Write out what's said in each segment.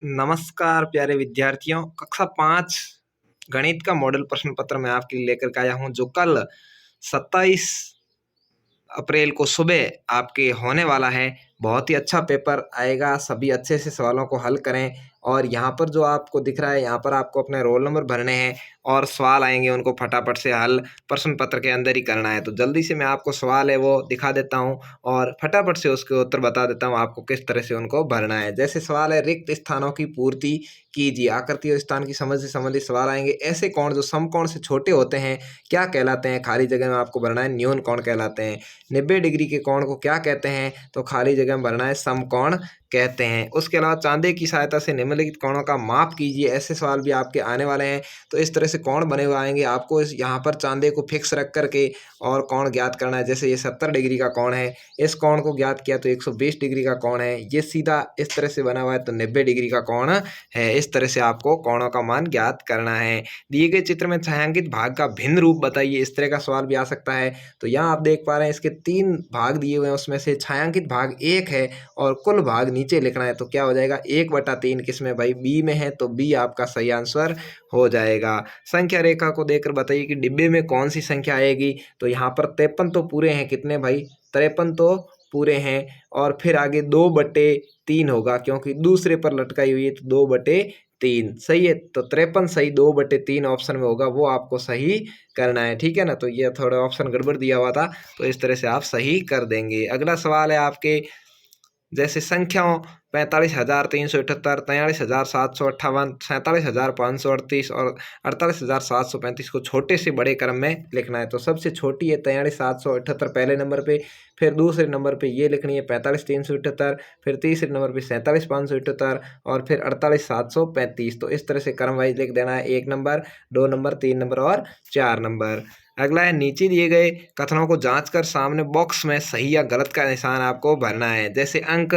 नमस्कार प्यारे विद्यार्थियों। कक्षा 5 गणित का मॉडल प्रश्न पत्र मैं आपके लिए लेकर के आया हूं, जो कल 27 अप्रैल को सुबह आपके होने वाला है। बहुत ही अच्छा पेपर आएगा, सभी अच्छे से सवालों को हल करें। और यहाँ पर जो आपको दिख रहा है, यहाँ पर आपको अपने रोल नंबर भरने हैं और सवाल आएंगे, उनको फटाफट से हल प्रश्न पत्र के अंदर ही करना है। तो जल्दी से मैं आपको सवाल है वो दिखा देता हूँ और फटाफट से उसके उत्तर बता देता हूँ आपको किस तरह से उनको भरना है। जैसे सवाल है, रिक्त स्थानों की पूर्ति कीजिए। आकृति और स्थान की समझ से संबंधित सवाल आएंगे। ऐसे कोण जो समकोण से छोटे होते हैं क्या कहलाते हैं? खाली जगह में आपको भरना है न्यून कोण कहलाते हैं। 90 डिग्री के कोण को क्या कहते हैं? तो खाली जगह में भरना है समकोण कहते हैं। उसके अलावा चांदे की सहायता से निम्नलिखित कोणों का माप कीजिए। ऐसे सवाल भी आपके आने वाले हैं। तो इस तरह से कोण बने हुए आएंगे, आपको इस यहाँ पर चांदे को फिक्स रख करके और कोण ज्ञात करना है। जैसे ये 70 डिग्री का कोण है, इस कोण को ज्ञात किया तो 120 डिग्री का कोण है। ये सीधा इस तरह से बना हुआ है तो 90 डिग्री का कोण है। इस तरह से आपको कोणों का मान ज्ञात करना है। दिए गए चित्र में छायांकित भाग का भिन्न रूप बताइए। इस तरह का सवाल भी आ सकता है। तो यहाँ आप देख पा रहे हैं इसके 3 भाग दिए हुए हैं, उसमें से छायांकित भाग 1 है और कुल भाग नीचे लिखना है। तो क्या हो जाएगा? 1/3 किसमें भाई? बी में है, तो बी आपका सही आंसर हो जाएगा। संख्या रेखा को देखकर बताइए कि डिब्बे में कौन सी संख्या आएगी। तो यहाँ पर 53 तो पूरे हैं, कितने भाई? 53 तो पूरे हैं। और फिर आगे 2/3 होगा, क्योंकि दूसरे पर लटकाई हुई है, तो 2/3 सही है। तो 53 सही 2/3 ऑप्शन में होगा, वो आपको सही करना है। ठीक है ना? तो ये थोड़ा ऑप्शन गड़बड़ दिया हुआ था, तो इस तरह से आप सही कर देंगे। अगला सवाल है आपके, जैसे संख्याओं 45,378, 43,758, 47,538 और 48,735 को छोटे से बड़े क्रम में लिखना है। तो सबसे छोटी है 43,778 पहले नंबर पे, फिर दूसरे नंबर पे ये लिखनी है 45,378, फिर तीसरे नंबर पे 47,578 और फिर 48,735। तो इस तरह से क्रम वाइज लिख देना है। 1 नंबर, 2 नंबर, 3 नंबर और 4 नंबर। अगला है, नीचे दिए गए कथनों को जांचकर सामने बॉक्स में सही या गलत का निशान आपको भरना है। जैसे अंक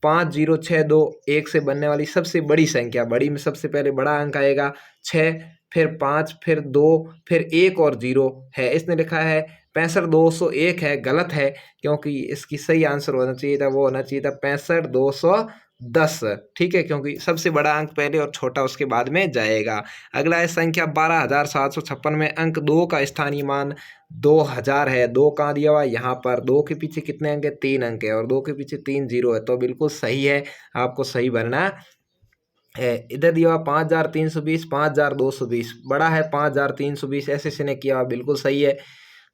5062 1 से बनने वाली सबसे बड़ी संख्या, बड़ी में सबसे पहले बड़ा अंक आएगा 6, फिर 5, फिर 2, फिर 1 और 0 है। इसने लिखा है 65,201 है, गलत है, क्योंकि इसकी सही आंसर होना चाहिए था, वो होना चाहिए था 65,210। ठीक है, क्योंकि सबसे बड़ा अंक पहले और छोटा उसके बाद में जाएगा। अगला है संख्या 12,756 में अंक 2 का स्थानीय मान 2000 है। 2 कहाँ दिया हुआ है? यहाँ पर। 2 के पीछे कितने अंक है? 3 अंक है, और 2 के पीछे 3 जीरो है, तो बिल्कुल सही है, आपको सही भरना है। इधर दिया हुआ 5,320, 5,220 बड़ा है 5,320, ऐसे से ने किया हुआ, बिल्कुल सही है।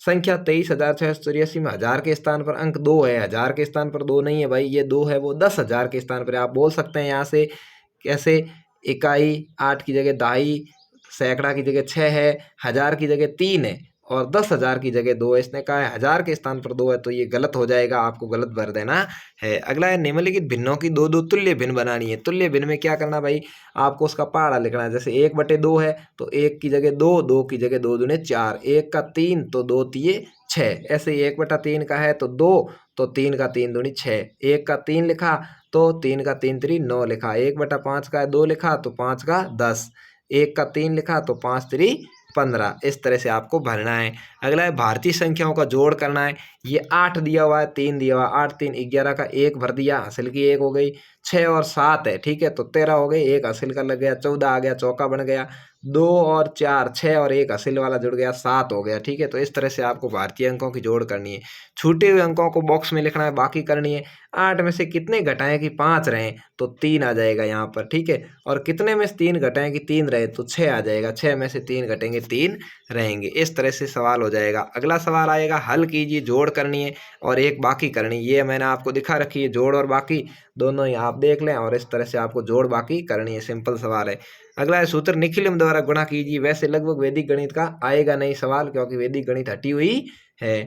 संख्या 23,684 में हजार के स्थान पर अंक 2 है, हजार के स्थान पर 2 नहीं है भाई, ये 2 है, वो 10,000 के स्थान पर। आप बोल सकते हैं यहाँ से कैसे? इकाई 8 की जगह दहाई, सैकड़ा की जगह 6 है, हजार की जगह 3 है और 10,000 की जगह 2 है। इसने कहा है हजार के स्थान पर 2 है, तो ये गलत हो जाएगा, आपको गलत भर देना है। अगला है, निम्नलिखित भिन्नों की दो दो तुल्य भिन्न बनानी है। तुल्य भिन्न में क्या करना भाई? आपको उसका पहाड़ा लिखना है। जैसे 1/2 है, तो 1 की जगह 2, 2 की जगह 2 दूने 4, 1 का 3 तो 2 तिये 6। ऐसे ही 1/3 का है तो 2, तो 3 का 3 दूनी 6। 1 का 3 लिखा तो 3 का 3 3 9 लिखा। 1/5 का 2 लिखा तो 5 का 10। 1 का 3 लिखा तो 5 3 15। इस तरह से आपको भरना है। अगला है, भारतीय संख्याओं का जोड़ करना है। ये 8 दिया हुआ है, 3 दिया हुआ, 8 3 11 का 1 भर दिया, हासिल की 1 हो गई। 6 और 7 है, ठीक है, तो 13 हो गई, 1 हासिल का लग गया, 14 आ गया, चौका बन गया। 2 और 4, 6 और 1 हासिल वाला जुड़ गया, 7 हो गया। ठीक है, तो इस तरह से आपको भारतीय अंकों की जोड़ करनी है। छूटे हुए अंकों को बॉक्स में लिखना है, बाकी करनी है। 8 में से कितने घटाएं कि 5 रहें? तो 3 आ जाएगा यहाँ पर। ठीक है, और कितने में से 3 घटाएं कि 3 रहे? तो 6 आ जाएगा। 6 में से 3 घटेंगे 3 रहेंगे। इस तरह से सवाल हो जाएगा। अगला सवाल आएगा, हल कीजिए, जोड़ करनी है और एक बाकी करनी है। ये मैंने आपको दिखा रखी है, जोड़ और बाकी दोनों ही आप देख लें, और इस तरह से आपको जोड़ बाकी करनी है। सिंपल सवाल है। अगला है, सूत्र निखिलम द्वारा गुणा कीजिए। वैसे लगभग वैदिक गणित का आएगा नहीं सवाल, क्योंकि वैदिक गणित हटी हुई है।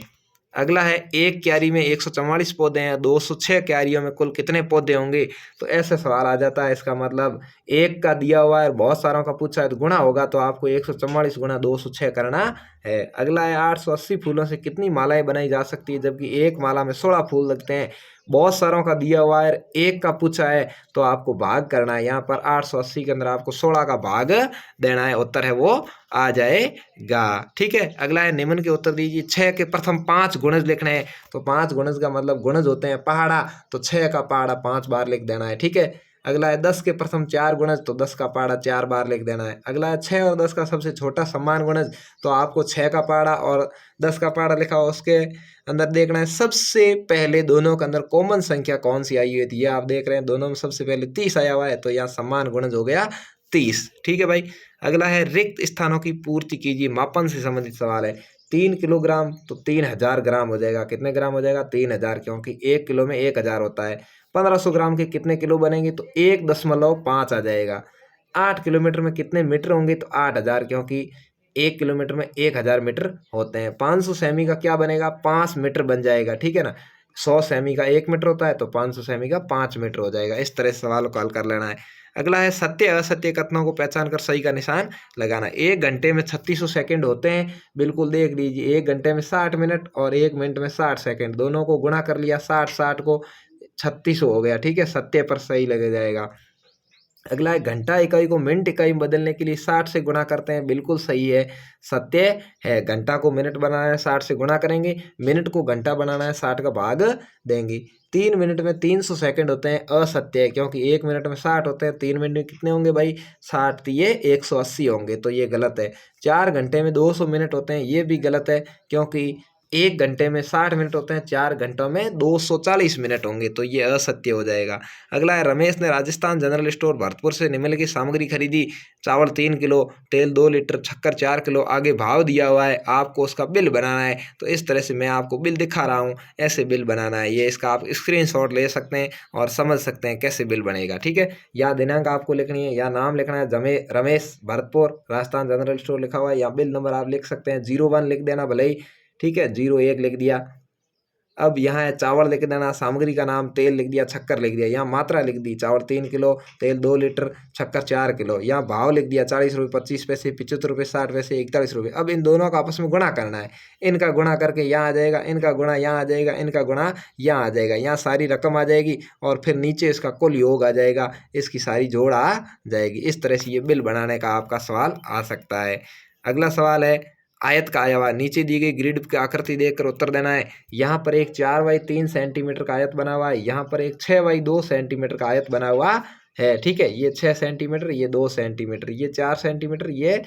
अगला है, एक क्यारी में 144 पौधे हैं, 206 क्यारियों में कुल कितने पौधे होंगे? तो ऐसे सवाल आ जाता है। इसका मतलब एक का दिया हुआ है, बहुत सारों का पूछा है, तो गुणा होगा, तो आपको 144 गुणा 206 करना है। अगला है, 880 फूलों से कितनी मालाएं बनाई जा सकती है, जबकि एक माला में 16 फूल लगते हैं। बहुत सारों का दिया हुआ है, एक का पूछा है, तो आपको भाग करना है। यहाँ पर 880 के अंदर आपको 16 का भाग देना है, उत्तर है वो आ जाएगा। ठीक है, अगला है, निम्न के उत्तर दीजिए। 6 के प्रथम 5 गुणज लिखने हैं। तो 5 गुणज का मतलब गुणज होते हैं पहाड़ा, तो 6 का पहाड़ा 5 बार लिख देना है। ठीक है, अगला है 10 के प्रथम 4 गुणज, तो 10 का पहाड़ा 4 बार लिख देना है। अगला है 6 और 10 का सबसे छोटा समान गुणज, तो आपको 6 का पहाड़ा और 10 का पहाड़ा लिखा हो उसके अंदर देखना है सबसे पहले दोनों के अंदर कॉमन संख्या कौन सी आई हुई थी। ये आप देख रहे हैं दोनों में सबसे पहले 30 आया हुआ है, तो यहाँ समान गुणज हो गया 30। ठीक है भाई। अगला है रिक्त स्थानों की पूर्ति कीजिए, मापन से संबंधित सवाल है। 3 किलोग्राम तो 3000 ग्राम हो जाएगा। कितने ग्राम हो जाएगा? 3000, क्योंकि 1 किलो में 1000 होता है। 1500 ग्राम के कितने किलो बनेंगे? तो 1.5 आ जाएगा। 8 किलोमीटर में कितने मीटर होंगे? तो 8000, क्योंकि 1 किलोमीटर में 1000 मीटर होते हैं। 500 सेमी का क्या बनेगा? 5 मीटर बन जाएगा। ठीक है ना। 100 सेमी का 1 मीटर होता है, तो 500 सेमी का 5 मीटर हो जाएगा। इस तरह से सवाल को हल कर लेना है। अगला है सत्य असत्य कथनों को पहचान कर सही का निशान लगाना। 1 घंटे में 3600 सेकंड होते हैं, बिल्कुल देख लीजिए। 1 घंटे में 60 मिनट और 1 मिनट में 60 सेकंड, दोनों को गुणा कर लिया, 60 को 3600 हो गया। ठीक है, सत्य पर सही लग जाएगा। अगला है घंटा इकाई को मिनट इकाई में बदलने के लिए 60 से गुणा करते हैं, बिल्कुल सही है, सत्य है। घंटा को मिनट बनाना है 60 से गुणा करेंगे, मिनट को घंटा बनाना है 60 का भाग देंगे। 3 मिनट में 300 सेकंड होते हैं, असत्य है, क्योंकि 1 मिनट में 60 होते हैं, 3 मिनट में कितने होंगे भाई? 60, तो ये 180 होंगे, तो ये गलत है। 4 घंटे में 200 मिनट होते हैं, ये भी गलत है, क्योंकि 1 घंटे में 60 मिनट होते हैं, 4 घंटों में 240 मिनट होंगे, तो ये असत्य हो जाएगा। अगला है रमेश ने राजस्थान जनरल स्टोर भरतपुर से निम्नलिखित की सामग्री खरीदी। चावल 3 किलो, तेल 2 लीटर, शक्कर 4 किलो, आगे भाव दिया हुआ है, आपको उसका बिल बनाना है। तो इस तरह से मैं आपको बिल दिखा रहा हूँ, ऐसे बिल बनाना है। ये इसका आप स्क्रीनशॉट ले सकते हैं और समझ सकते हैं कैसे बिल बनेगा। ठीक है, या दिनांक आपको लिखनी है या नाम लिखना है, रमेश भरतपुर राजस्थान जनरल स्टोर लिखा हुआ है, या बिल नंबर आप लिख सकते हैं 01 लिख देना भले ही। ठीक है, 01 लिख दिया। अब यहाँ है चावल लिख देना, सामग्री का नाम, तेल लिख दिया, शक्कर लिख दिया, यहाँ मात्रा लिख दी, चावल 3 किलो, तेल 2 लीटर, शक्कर 4 किलो, यहाँ भाव लिख दिया 40 रुपये 25 पैसे, 75 रुपये 60 पैसे, 41 रुपये। अब इन दोनों का आपस में गुणा करना है, इनका गुणा करके यहाँ आ जाएगा, इनका गुणा यहाँ आ जाएगा, इनका गुणा यहाँ आ जाएगा, यहाँ सारी रकम आ जाएगी और फिर नीचे इसका कुल योग आ जाएगा, इसकी सारी जोड़ आ जाएगी। इस तरह से ये बिल बनाने का आपका सवाल आ सकता है। अगला सवाल है आयत का आया हुआ, नीचे दी गई ग्रिड की आकृति देखकर उत्तर देना है। यहाँ पर एक 4 बाई 3 सेंटीमीटर का आयत बना हुआ है, यहाँ पर एक 6 बाई 2 सेंटीमीटर का आयत बना हुआ है। ठीक है, ये 6 सेंटीमीटर, ये 2 सेंटीमीटर, ये 4 सेंटीमीटर, ये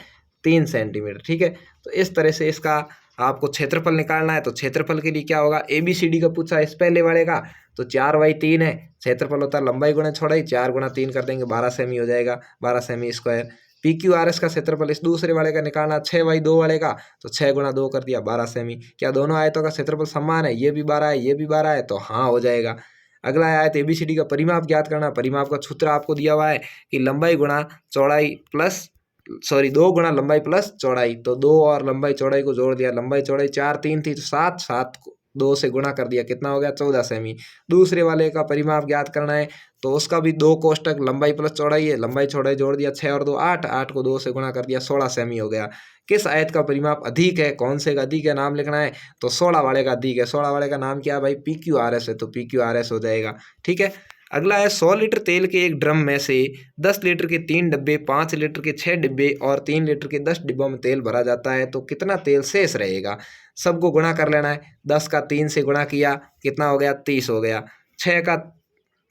3 सेंटीमीटर। ठीक है, तो इस तरह से इसका आपको क्षेत्रफल निकालना है। तो क्षेत्रफल के लिए क्या होगा? ABCD का पूछा इस पहले वाले का, तो 4 बाई 3 है, क्षेत्रफल होता है लंबाई गुणा चौड़ाई, 4 गुणा 3 कर देंगे 12 सेमी हो जाएगा, 12 सेमी स्क्वायर। PQRS का क्षेत्रफल इस दूसरे वाले का निकालना, 6 बाई 2 वाले का, तो 6 गुणा 2 कर दिया 12 सेमी। क्या दोनों आयतों का क्षेत्रफल समान है? ये भी 12 है, ये भी 12 है, तो हाँ हो जाएगा। अगला आयत ABCD का परिमाप ज्ञात करना। परिमाप का सूत्र आपको दिया हुआ है कि लंबाई गुणा चौड़ाई प्लस 2 गुणा लंबाई प्लस चौड़ाई, तो 2 और लंबाई चौड़ाई को जोड़ दिया, लंबाई चौड़ाई 4 3 थी, तो 7 7 को 2 से गुणा कर दिया, कितना हो गया? 14 सेमी। दूसरे वाले का परिमाप ज्ञात करना है, तो उसका भी 2 कोष्टक, लंबाई प्लस चौड़ाई है, लंबाई चौड़ाई जोड़ दिया, 6 और 2 8, 8 को 2 से गुणा कर दिया, 16 सेमी हो गया। किस आयत का परिमाप अधिक है? कौन से का अधिक है? नाम लिखना है, तो 16 वाले का अधिक है। 16 वाले का नाम क्या है भाई? PQRS है, तो PQRS हो जाएगा। ठीक है, अगला है 100 लीटर तेल के एक ड्रम में से 10 लीटर के 3 डिब्बे, 5 लीटर के 6 डिब्बे और 3 लीटर के 10 डिब्बों में तेल भरा जाता है, तो कितना तेल शेष रहेगा? सबको गुणा कर लेना है। 10 का 3 से गुणा किया, कितना हो गया? 30 हो गया। 6 का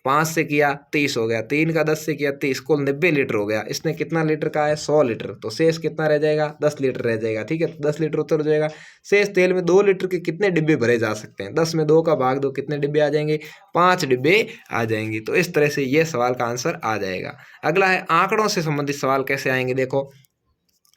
5 से किया, 30 हो गया। 3 का 10 से किया, 30, कुल 90 लीटर हो गया। इसने कितना लीटर का है? 100 लीटर, तो शेष कितना रह जाएगा? 10 लीटर रह जाएगा। ठीक है, तो 10 लीटर उत्तर हो जाएगा। शेष तेल में 2 लीटर के कितने डिब्बे भरे जा सकते हैं? 10 में 2 का भाग दो, कितने डिब्बे आ जाएंगे? 5 डिब्बे आ जाएंगे। तो इस तरह से ये सवाल का आंसर आ जाएगा। अगला है आंकड़ों से संबंधित सवाल कैसे आएंगे, देखो।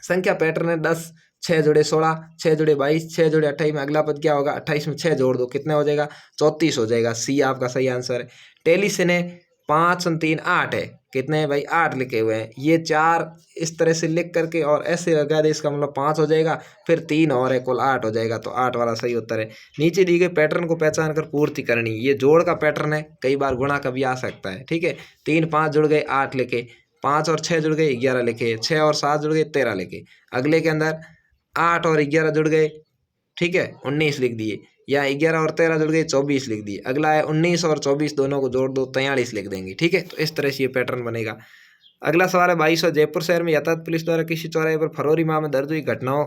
संख्या पैटर्न है 10, 6 जुड़े 16, 6 जुड़े 22, 6 जुड़े 28 में अगला पद क्या होगा? 28 में 6 जोड़ दो, कितने हो जाएगा? 34 हो जाएगा। सी आपका सही आंसर है। टेली से ने 5 और 3 8 है, कितने हैं भाई? 8 लिखे हुए हैं। ये 4 इस तरह से लिख करके और ऐसे लगा दे, इसका मतलब 5 हो जाएगा, फिर 3 और है, कुल 8 हो जाएगा, तो 8 वाला सही उत्तर है। नीचे दी गए पैटर्न को पहचान कर पूर्ति करनी। ये जोड़ का पैटर्न है, कई बार गुणा का भी आ सकता है। ठीक है, 3 5 जुड़ गए 8 लिखे, 5 और 6 जुड़ गए 11 लिखे, 6 और 7 जुड़ गए 13 लिखे। अगले के अंदर 8 और 11 जुड़ गए, ठीक है, 19 लिख दिए। या 11 और 13 जुड़ गए 24 लिख दिए। अगला है 19 और 24 दोनों को जोड़ दो, 43 लिख देंगे। ठीक है, तो इस तरह से ये पैटर्न बनेगा। अगला सवाल है 2200, जयपुर शहर में यातायात पुलिस द्वारा किसी चौराहे पर फरवरी माह में दर्ज हुई घटनाओं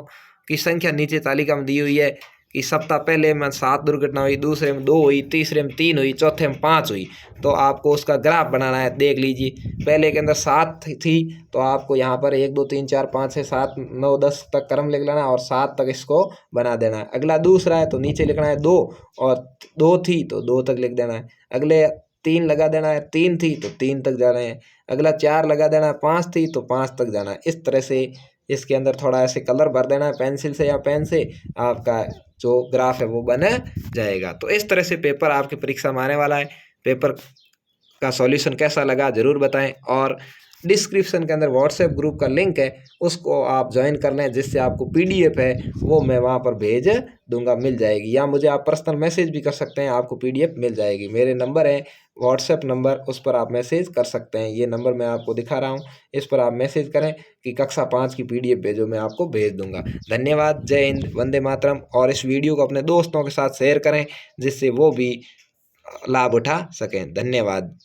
की संख्या नीचे तालिका में दी हुई है। कि सप्ताह पहले में 7 दुर्घटना हुई, दूसरे में 2 हुई, तीसरे में 3 हुई, चौथे में 5 हुई। तो आपको उसका ग्राफ बनाना है। देख लीजिए, पहले के अंदर 7 थी तो आपको यहाँ पर 1 2 3 4 5 6 7 9 10 तक क्रम लिख लेना है और 7 तक इसको बना देना है। अगला दूसरा है तो नीचे लिखना है 2 और 2 थी तो 2 तक लिख देना है। अगले 3 लगा देना है, 3 थी तो 3 तक जाना है। अगला 4 लगा देना है, 5 थी तो 5 तक जाना है। इस तरह से इसके अंदर थोड़ा ऐसे कलर भर देना है पेंसिल से या पेन से, आपका जो ग्राफ है वो बन जाएगा। तो इस तरह से पेपर आपकी परीक्षा में आने वाला है। पेपर का सॉल्यूशन कैसा लगा ज़रूर बताएं और डिस्क्रिप्शन के अंदर व्हाट्सएप ग्रुप का लिंक है, उसको आप ज्वाइन कर लें, जिससे आपको पीडीएफ है वो मैं वहाँ पर भेज दूंगा, मिल जाएगी। या मुझे आप पर्सनल मैसेज भी कर सकते हैं, आपको पीडीएफ मिल जाएगी। मेरे नंबर है व्हाट्सएप नंबर, उस पर आप मैसेज कर सकते हैं। ये नंबर मैं आपको दिखा रहा हूँ, इस पर आप मैसेज करें कि कक्षा 5 की पीडीएफ भेजो, मैं आपको भेज दूंगा। धन्यवाद। जय हिंद, वंदे मातरम। और इस वीडियो को अपने दोस्तों के साथ शेयर करें, जिससे वो भी लाभ उठा सकें। धन्यवाद।